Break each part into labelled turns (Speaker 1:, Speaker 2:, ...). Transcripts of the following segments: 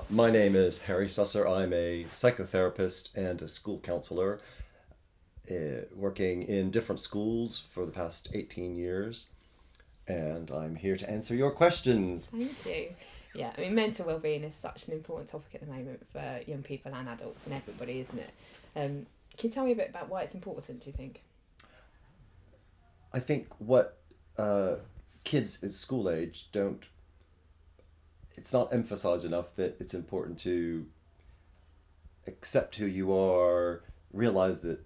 Speaker 1: My name is Harry Susser. I'm a psychotherapist and a school counselor working in different schools for the past 18 years. And I'm here to answer your questions.
Speaker 2: Thank you. Yeah, I mean, mental well-being is such an important topic at the moment for young people and adults and everybody, isn't it? Can you tell me a bit about why it's important, do you think?
Speaker 1: I think what kids at school age don't, it's not emphasized enough that it's important to accept who you are, realize that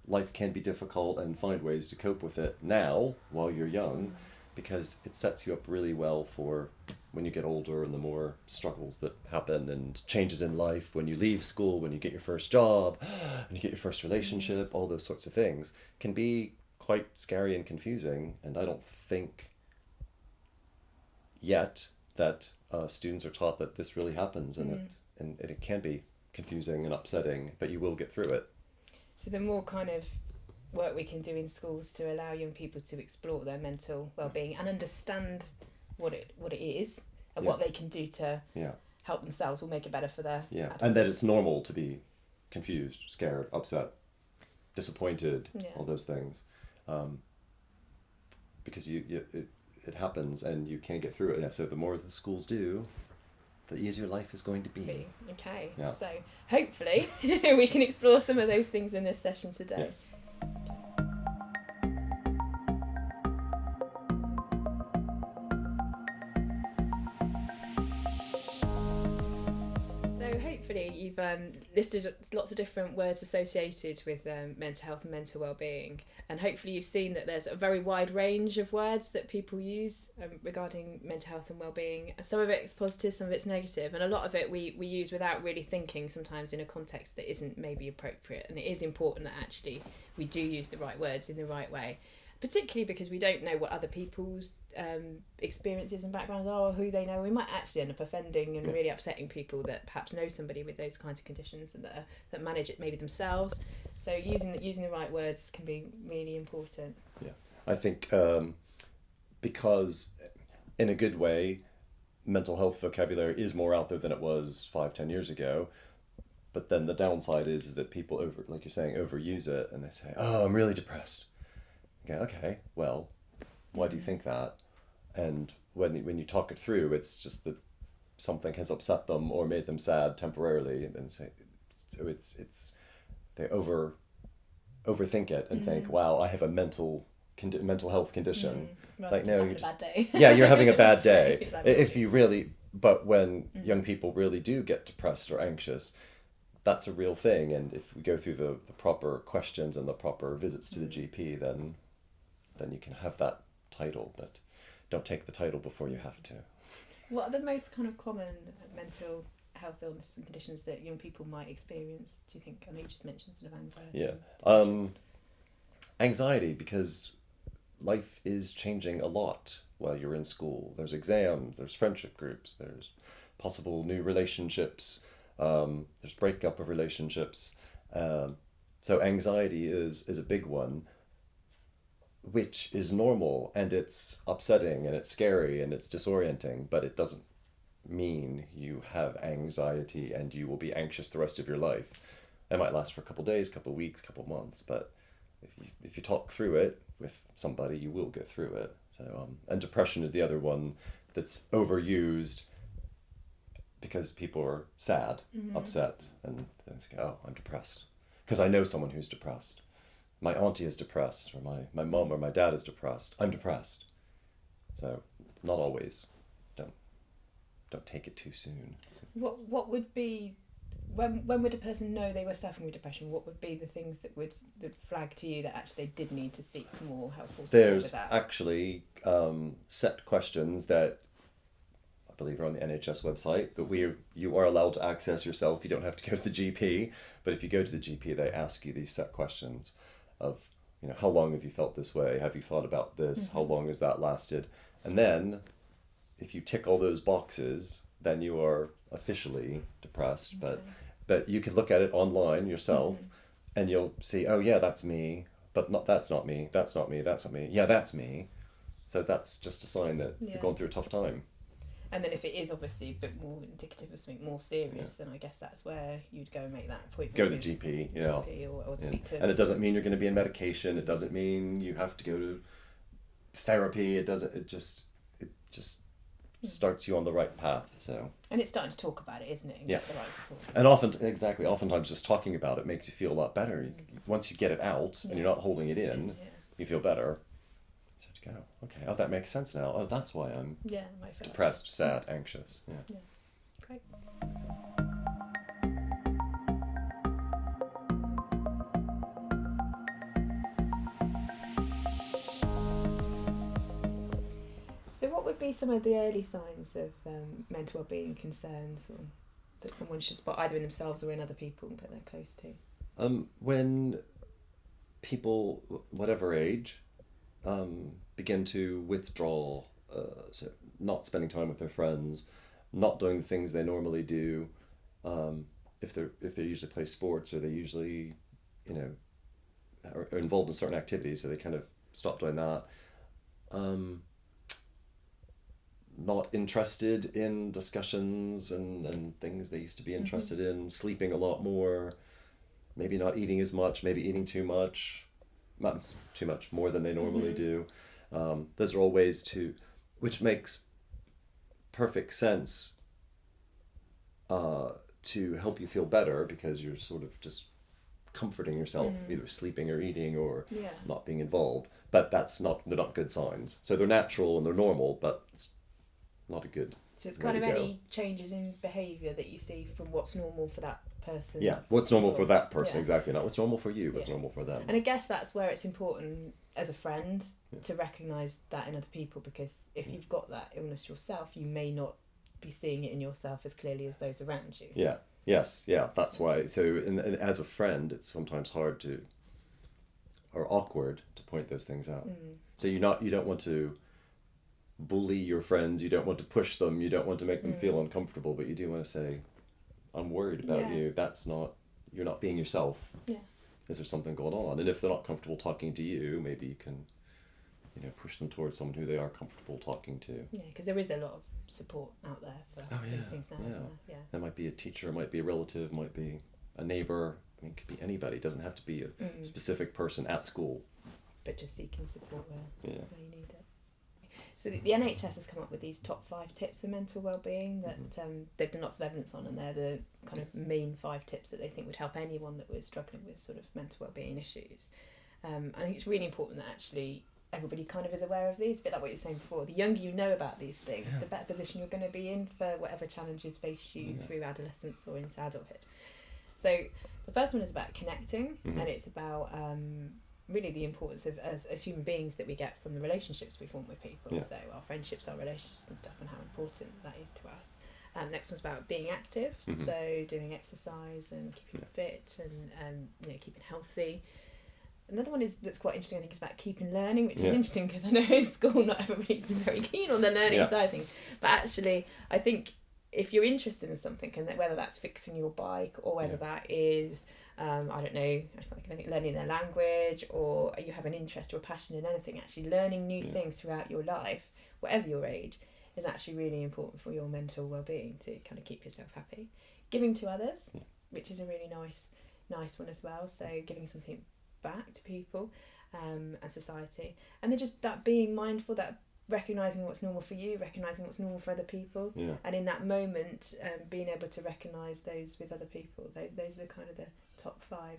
Speaker 1: life can be difficult and find ways to cope with it now while you're young, because it sets you up really well for when you get older and the more struggles that happen and changes in life when you leave school, when you get your first job, when you get your first relationship, all those sorts of things can be quite scary and confusing. And I don't think yet that students are taught that this really happens, and it can be confusing and upsetting, but you will get through it.
Speaker 2: So the more kind of work we can do in schools to allow young people to explore their mental well-being and understand what it is and what they can do to help themselves will make it better for their adults.
Speaker 1: And that it's normal to be confused, scared, upset, disappointed, all those things, because it happens and you can't get through it. So the more the schools do, the easier life is going to be.
Speaker 2: Okay, so hopefully we can explore some of those things in this session today. So hopefully you've listed lots of different words associated with mental health and mental well-being, and hopefully you've seen that there's a very wide range of words that people use regarding mental health and well-being. Some of it's positive, some of it's negative, and a lot of it we use without really thinking, sometimes in a context that isn't maybe appropriate. And it is important that actually we do use the right words in the right way, particularly because we don't know what other people's experiences and backgrounds are, or who they know. We might actually end up offending and really upsetting people that perhaps know somebody with those kinds of conditions and that manage it maybe themselves. So using the right words can be really important.
Speaker 1: Yeah, I think because in a good way, mental health vocabulary is more out there than it was 5-10 years ago. But then the downside is that people like you're saying, overuse it, and they say, "Oh, I'm really depressed." Okay, well, why do you think that? And when you talk it through, it's just that something has upset them or made them sad temporarily, and say, so it's they overthink it and think, "Wow, I have a mental health condition." It's like, no,
Speaker 2: you're just having a bad day.
Speaker 1: Yeah, you're having a bad day.
Speaker 2: Exactly.
Speaker 1: If you really, but when young people really do get depressed or anxious, that's a real thing. And if we go through the proper questions and the proper visits to the GP, then you can have that title, but don't take the title before you have to.
Speaker 2: What are the most kind of common mental health illness and conditions that young people might experience, do you think? I know you just mentioned sort of anxiety.
Speaker 1: Anxiety, because life is changing a lot while you're in school. There's exams, there's friendship groups, there's possible new relationships, there's breakup of relationships. So anxiety is a big one, which is normal, and it's upsetting and it's scary and it's disorienting, but it doesn't mean you have anxiety and you will be anxious the rest of your life. It might last for a couple of days, couple of weeks, couple of months, but if you talk through it with somebody, you will get through it. So and depression is the other one that's overused because people are sad, upset, and they say, "Oh, I'm depressed," because I know someone who's depressed. My auntie is depressed, or my mom or my dad is depressed. I'm depressed. So not always. Don't take it too soon.
Speaker 2: What would be, when would a person know they were suffering with depression? What would be the things that would flag to you that actually they did need to seek more helpful support with that?
Speaker 1: There's actually set questions that I believe are on the NHS website that you are allowed to access yourself. You don't have to go to the GP, but if you go to the GP, they ask you these set questions of, how long have you felt this way? Have you thought about this? How long has that lasted? And then if you tick all those boxes, then you are officially depressed.
Speaker 2: Okay.
Speaker 1: But you can look at it online yourself and you'll see, oh yeah, that's me, but that's not me, that's not me, that's not me. Yeah, that's me. So that's just a sign that you're going through a tough time.
Speaker 2: And then if it is obviously a bit more indicative of something more serious, then I guess that's where you'd go and make that appointment.
Speaker 1: Go to the GP,
Speaker 2: GP or speak to.
Speaker 1: And it doesn't mean you're going to be in medication. It doesn't mean you have to go to therapy. It doesn't. It just starts you on the right path. So.
Speaker 2: And it's starting to talk about it, isn't it? And get the right support.
Speaker 1: And oftentimes just talking about it makes you feel a lot better. Once you get it out and you're not holding it in, you feel better. So to go, okay, oh, that makes sense now. Oh, that's why I'm depressed, sad, anxious. Yeah.
Speaker 2: Great. So what would be some of the early signs of mental wellbeing concerns, or that someone should spot either in themselves or in other people that they're close to?
Speaker 1: When people, whatever age, begin to withdraw, so not spending time with their friends, not doing the things they normally do, if they usually play sports, or they usually, are involved in certain activities, so they kind of stop doing that. Not interested in discussions and things they used to be interested in, sleeping a lot more, maybe not eating as much, maybe eating too much, not too much, more than they normally do. Those are all ways which makes perfect sense to help you feel better, because you're sort of just comforting yourself, either sleeping or eating or not being involved. But they're not good signs. So they're natural and they're normal, but it's not a good.
Speaker 2: So it's kind of any changes in behaviour that you see from what's normal for that person.
Speaker 1: Yeah, what's normal for that person, exactly. Not what's normal for you, what's normal for them.
Speaker 2: And I guess that's where it's important as a friend to recognise that in other people, because if you've got that illness yourself, you may not be seeing it in yourself as clearly as those around you.
Speaker 1: Yeah, yes, yeah, that's why. So and as a friend, it's sometimes hard or awkward to point those things out. So you don't want to bully your friends, you don't want to push them, you don't want to make them feel uncomfortable, but you do want to say, I'm worried about you. You're not being yourself. Yeah. Is there something going on? And if they're not comfortable talking to you, maybe you can, push them towards someone who they are comfortable talking to.
Speaker 2: Yeah, because there is a lot of support out there for these things now, isn't there? Yeah.
Speaker 1: It might be a teacher, it might be a relative, it might be a neighbour. I mean, it could be anybody. It doesn't have to be a specific person at school.
Speaker 2: But just seeking support where you need it. So the NHS has come up with these top 5 tips for mental wellbeing that they've done lots of evidence on, and they're the kind of main 5 tips that they think would help anyone that was struggling with sort of mental wellbeing issues. I think it's really important that actually everybody kind of is aware of these, a bit like what you were saying before. The younger you know about these things, the better position you're going to be in for whatever challenges face you through adolescence or into adulthood. So the first one is about connecting, and it's about really the importance of as human beings that we get from the relationships we form with people. So our friendships, our relationships and stuff, and how important that is to us. Next one's about being active, so doing exercise and keeping fit and keeping healthy. Another one that's quite interesting, I think, is about keeping learning, which is interesting because I know in school not everybody's very keen on the learning side of things. But actually, I think if you're interested in something, and whether that's fixing your bike or whether that is I don't know, I can't think of anything, learning their language, or you have an interest or a passion in anything, actually learning new things throughout your life, whatever your age, is actually really important for your mental well-being, to kind of keep yourself happy. Giving to others, which is a really nice one as well, so giving something back to people and society. And then just that being mindful, that recognising what's normal for you, recognising what's normal for other people, and in that moment being able to recognise those with other people. Those are the kind of the top 5.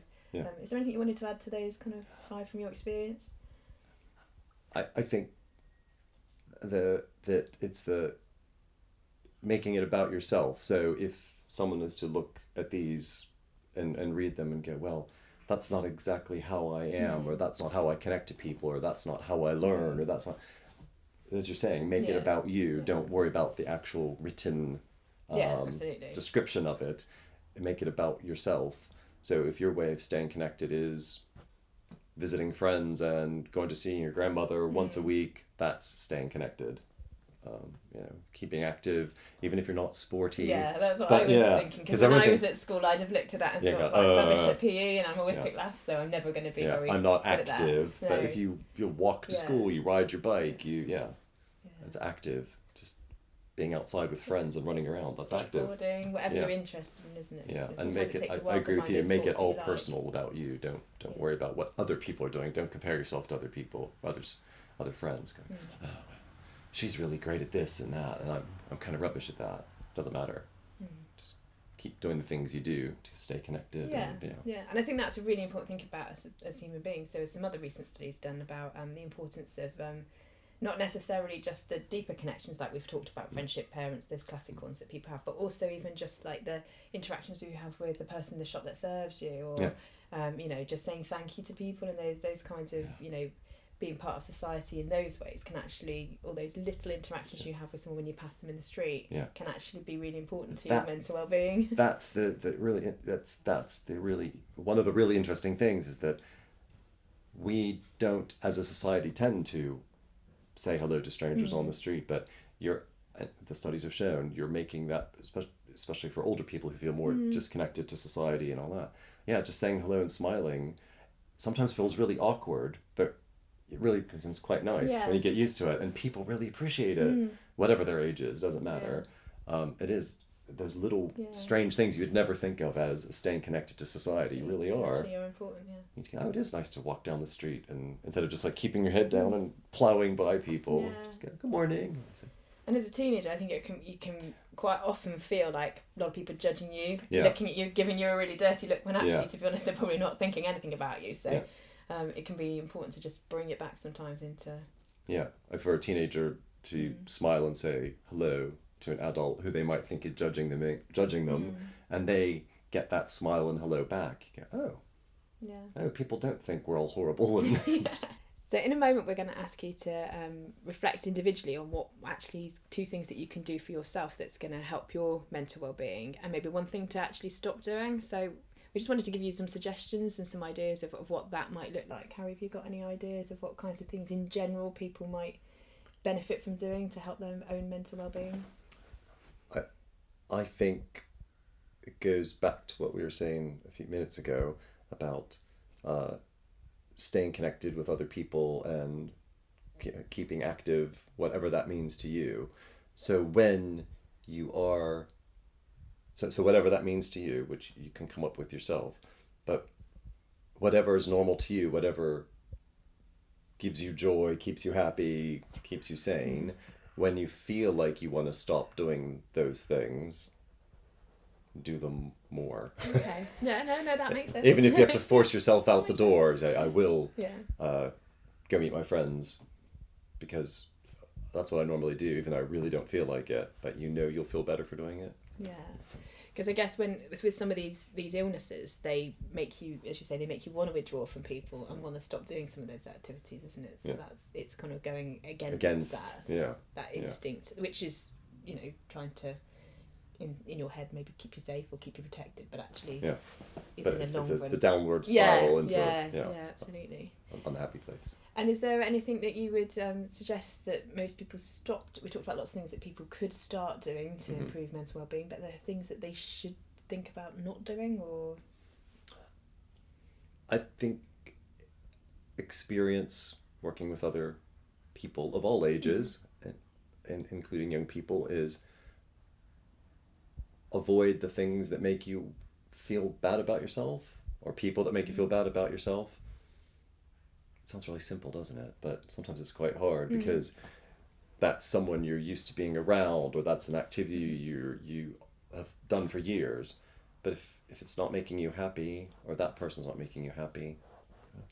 Speaker 2: Is there anything you wanted to add to those kind of 5 from your experience?
Speaker 1: I think that it's the making it about yourself. So if someone is to look at these and read them and go, well, that's not exactly how I am, or that's not how I connect to people, or that's not how I learn, or that's not, as you're saying, make it about you. Don't worry about the actual written description of it, and make it about yourself. So if your way of staying connected is visiting friends and going to see your grandmother once a week, that's staying connected. Keeping active, even if you're not sporty.
Speaker 2: Yeah, that's what I was thinking. Because when I was at school, I'd have looked at that and thought, I'm rubbish at PE, and I'm always picked last, so I'm never going to be very
Speaker 1: I'm not
Speaker 2: good
Speaker 1: active,
Speaker 2: at that.
Speaker 1: but if you walk to school, you ride your bike, it's active. Just being outside with friends and running around. That's active.
Speaker 2: Skateboarding, whatever you're interested in, isn't it?
Speaker 1: Yeah,
Speaker 2: Because
Speaker 1: and
Speaker 2: sometimes
Speaker 1: make
Speaker 2: it
Speaker 1: it.
Speaker 2: takes a
Speaker 1: I
Speaker 2: while to
Speaker 1: agree with
Speaker 2: find
Speaker 1: you.
Speaker 2: those
Speaker 1: Make it
Speaker 2: sports that
Speaker 1: all
Speaker 2: you like.
Speaker 1: personal about you. Don't worry about what other people are doing. Don't compare yourself to other people, other friends. Go, oh, she's really great at this and that, and I'm kind of rubbish at that. Doesn't matter. Just keep doing the things you do to stay connected.
Speaker 2: Yeah,
Speaker 1: and,
Speaker 2: and I think that's a really important thing about us as human beings. There were some other recent studies done about the importance of not necessarily just the deeper connections like we've talked about, friendship, parents, those classic ones that people have, but also even just like the interactions you have with the person in the shop that serves you, or you know, just saying thank you to people, and those kinds of you know, being part of society in those ways can actually, all those little interactions you have with someone when you pass them in the street can actually be really important to your mental well-being.
Speaker 1: That's the really one of the really interesting things, is that we don't as a society tend to say hello to strangers on the street, but the studies have shown you're making that, especially for older people who feel more disconnected to society and all that. Yeah, just saying hello and smiling sometimes feels really awkward, but it really becomes quite nice when you get used to it, and people really appreciate it, whatever their age is, doesn't matter. It is those little strange things you'd never think of as staying connected to society really are.
Speaker 2: Actually, are important,
Speaker 1: You think, oh, it is nice to walk down the street, and instead of just like keeping your head down and plowing by people, just go, good morning.
Speaker 2: And as a teenager, I think you can quite often feel like a lot of people judging you,
Speaker 1: Yeah.
Speaker 2: looking at you, giving you a really dirty look, when actually, to be honest, they're probably not thinking anything about you. So it can be important to just bring it back sometimes into...
Speaker 1: Yeah, like for a teenager to smile and say hello to an adult who they might think is judging them, and they get that smile and hello back. You go, oh, people don't think we're all horrible. And
Speaker 2: So in a moment, we're going to ask you to reflect individually on what actually is 2 things that you can do for yourself that's going to help your mental well-being, and maybe 1 thing to actually stop doing. So we just wanted to give you some suggestions and some ideas of what that might look like. Harry, have you got any ideas of what kinds of things in general people might benefit from doing to help their own mental well-being?
Speaker 1: I think it goes back to what we were saying a few minutes ago about staying connected with other people and keeping active, whatever that means to you. So when you are, so whatever that means to you, which you can come up with yourself, but whatever is normal to you, whatever gives you joy, keeps you happy, keeps you sane, when you feel like you want to stop doing those things, do them more.
Speaker 2: Okay. No, that makes sense.
Speaker 1: Even if you have to force yourself out the door, say, I will go meet my friends, because that's what I normally do, even though I really don't feel like it, but you'll feel better for doing it.
Speaker 2: Yeah. Because I guess when with some of these illnesses, they make you, as you say, they make you want to withdraw from people and want to stop doing some of those activities, isn't it? So it's kind of going against that instinct, which is, trying to in your head maybe keep you safe or keep you protected, but actually is in the long run.
Speaker 1: It's a downward spiral into
Speaker 2: absolutely
Speaker 1: an unhappy place.
Speaker 2: And is there anything that you would suggest that most people stopped? We talked about lots of things that people could start doing to improve mental well-being, but are there things that they should think about not doing? Or
Speaker 1: I think experience working with other people of all ages, and including young people, is avoid the things that make you feel bad about yourself, or people that make you feel bad about yourself. Sounds really simple, doesn't it? But sometimes it's quite hard, because that's someone you're used to being around, or that's an activity you have done for years. But if it's not making you happy, or that person's not making you happy,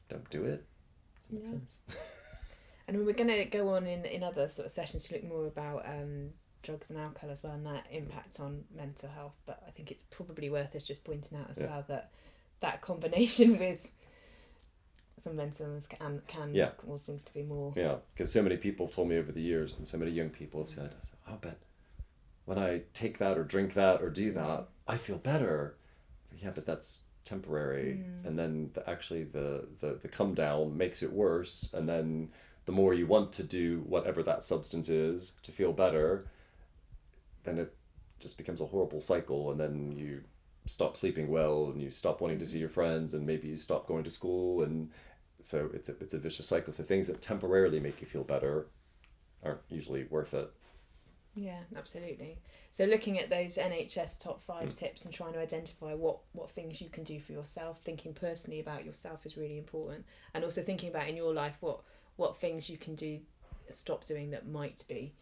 Speaker 1: don't do it. Does that make sense?
Speaker 2: And we're going to go on in other sort of sessions to look more about drugs and alcohol as well, and that impact on mental health. But I think it's probably worth us just pointing out as well that combination with some mental illness can cause things to be more... Yeah,
Speaker 1: because so many people have told me over the years, and so many young people have said, oh, but when I take that or drink that or do that, I feel better. Yeah, but that's temporary. And then the come down makes it worse. And then the more you want to do whatever that substance is to feel better, then it just becomes a horrible cycle. And then you stop sleeping well, and you stop wanting to see your friends, and maybe you stop going to school, and so it's a vicious cycle. So things that temporarily make you feel better aren't usually worth it.
Speaker 2: Yeah, absolutely. So looking at those NHS top 5 tips and trying to identify what things you can do for yourself, thinking personally about yourself is really important, and also thinking about in your life what things you can do, stop doing that might be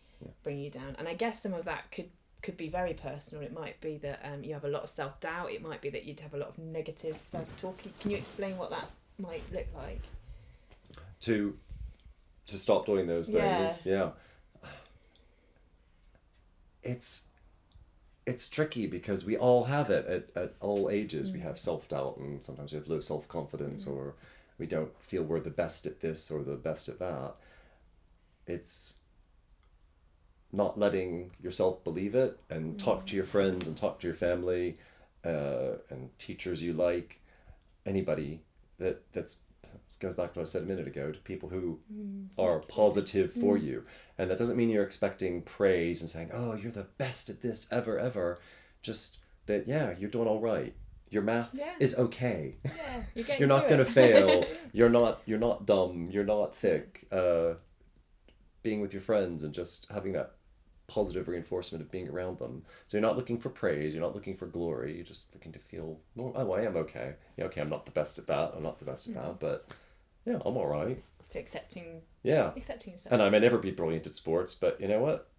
Speaker 2: bringing you down. And I guess some of that could be very personal. It might be that you have a lot of self-doubt. It might be that you'd have a lot of negative self-talk. Can you explain what that might look like?
Speaker 1: To stop doing those things, yeah. It's tricky because we all have it at all ages. We have self-doubt, and sometimes we have low self-confidence, or we don't feel we're the best at this or the best at that. It's not letting yourself believe it, and talk to your friends and talk to your family, and teachers you like, anybody that's goes back to what I said a minute ago, to people who are positive for you. And that doesn't mean you're expecting praise and saying, oh, you're the best at this ever. Just that, yeah, you're doing all right. Your maths is okay.
Speaker 2: Yeah,
Speaker 1: you're not going to fail. You're not dumb. You're not thick. Being with your friends and just having that positive reinforcement of being around them. So you're not looking for praise. You're not looking for glory. You're just looking to feel, oh, I am okay. Yeah, okay, I'm not the best at that. I'm not the best at that, but yeah, I'm all right.
Speaker 2: So accepting yourself.
Speaker 1: And I may never be brilliant at sports, but you know what?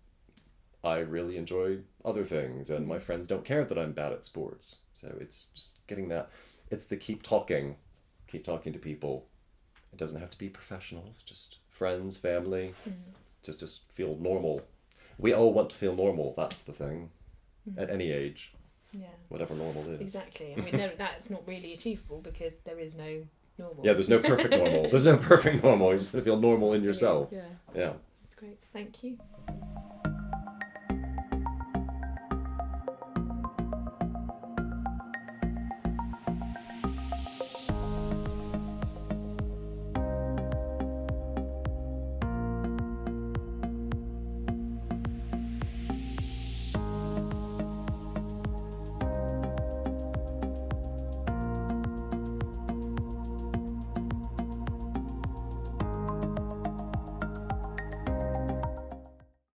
Speaker 1: I really enjoy other things, and my friends don't care that I'm bad at sports. So it's just getting that. It's the keep talking to people. It doesn't have to be professionals, just friends, family. Just feel normal. We all want to feel normal. That's the thing. At any age. Yeah. Whatever normal is.
Speaker 2: Exactly. And we know that's not really achievable because there is no normal.
Speaker 1: Yeah, there's no perfect normal. There's no perfect normal. You just got to feel normal in yourself.
Speaker 2: Yeah.
Speaker 1: Yeah.
Speaker 2: That's great. Thank you.